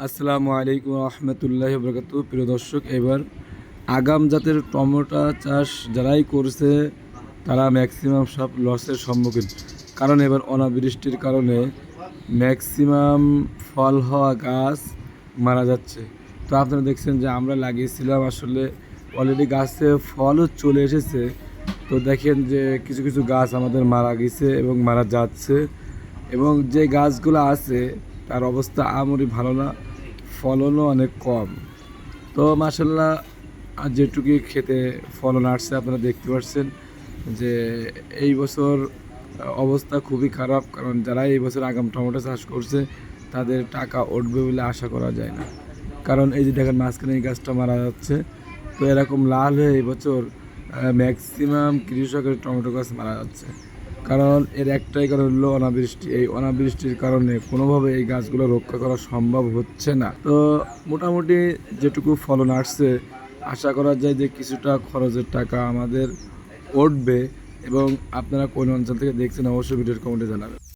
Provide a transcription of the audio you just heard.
আসসালামু আলাইকুম রহমতুল্লাহি বরকাতু। প্রিয় দর্শক, এবার আগাম জাতের টমেটো চাষ যারাই করছে তারা ম্যাক্সিমাম সব লসের সম্মুখীন। কারণ এবার অনাবৃষ্টির কারণে ম্যাক্সিমাম ফল হওয়া গাছ মারা যাচ্ছে। তো আপনারা দেখছেন যে আমরা লাগিয়েছিলাম, আসলে অলরেডি গাছে ফলও চলে এসেছে। তো দেখেন যে কিছু কিছু গাছ আমাদের মারা গেছে এবং মারা যাচ্ছে, এবং যে গাছগুলো আছে তার অবস্থা আমরই ভালো না, ফলনও অনেক কম। তো মাসাল্লাহ যেটুকুই খেতে ফলন আসছে আপনারা দেখতে পাচ্ছেন যে এই বছর অবস্থা খুবই খারাপ। কারণ যারা এই বছর আগাম টমেটো চাষ করছে তাদের টাকা উঠবে বলে আশা করা যায় না। কারণ এই যে দেখেন মাঝখানে এই গাছটা মারা যাচ্ছে। তো এরকম লাল হয়ে এই বছর ম্যাক্সিমাম কৃষকের টমেটো গাছ মারা যাচ্ছে। কারণ এর একটাই কারণ হলো অনাবৃষ্টি। এই অনাবৃষ্টির কারণে কোনোভাবে এই গাছগুলো রক্ষা করা সম্ভব হচ্ছে না। তো মোটামুটি যেটুকু ফলন আসছে আশা করা যায় যে কিছুটা খরচের টাকা আমাদের উঠবে। এবং আপনারা কোন অঞ্চল থেকে দেখছেন অবশ্যই ভিডিওর কমেন্টে জানাবেন।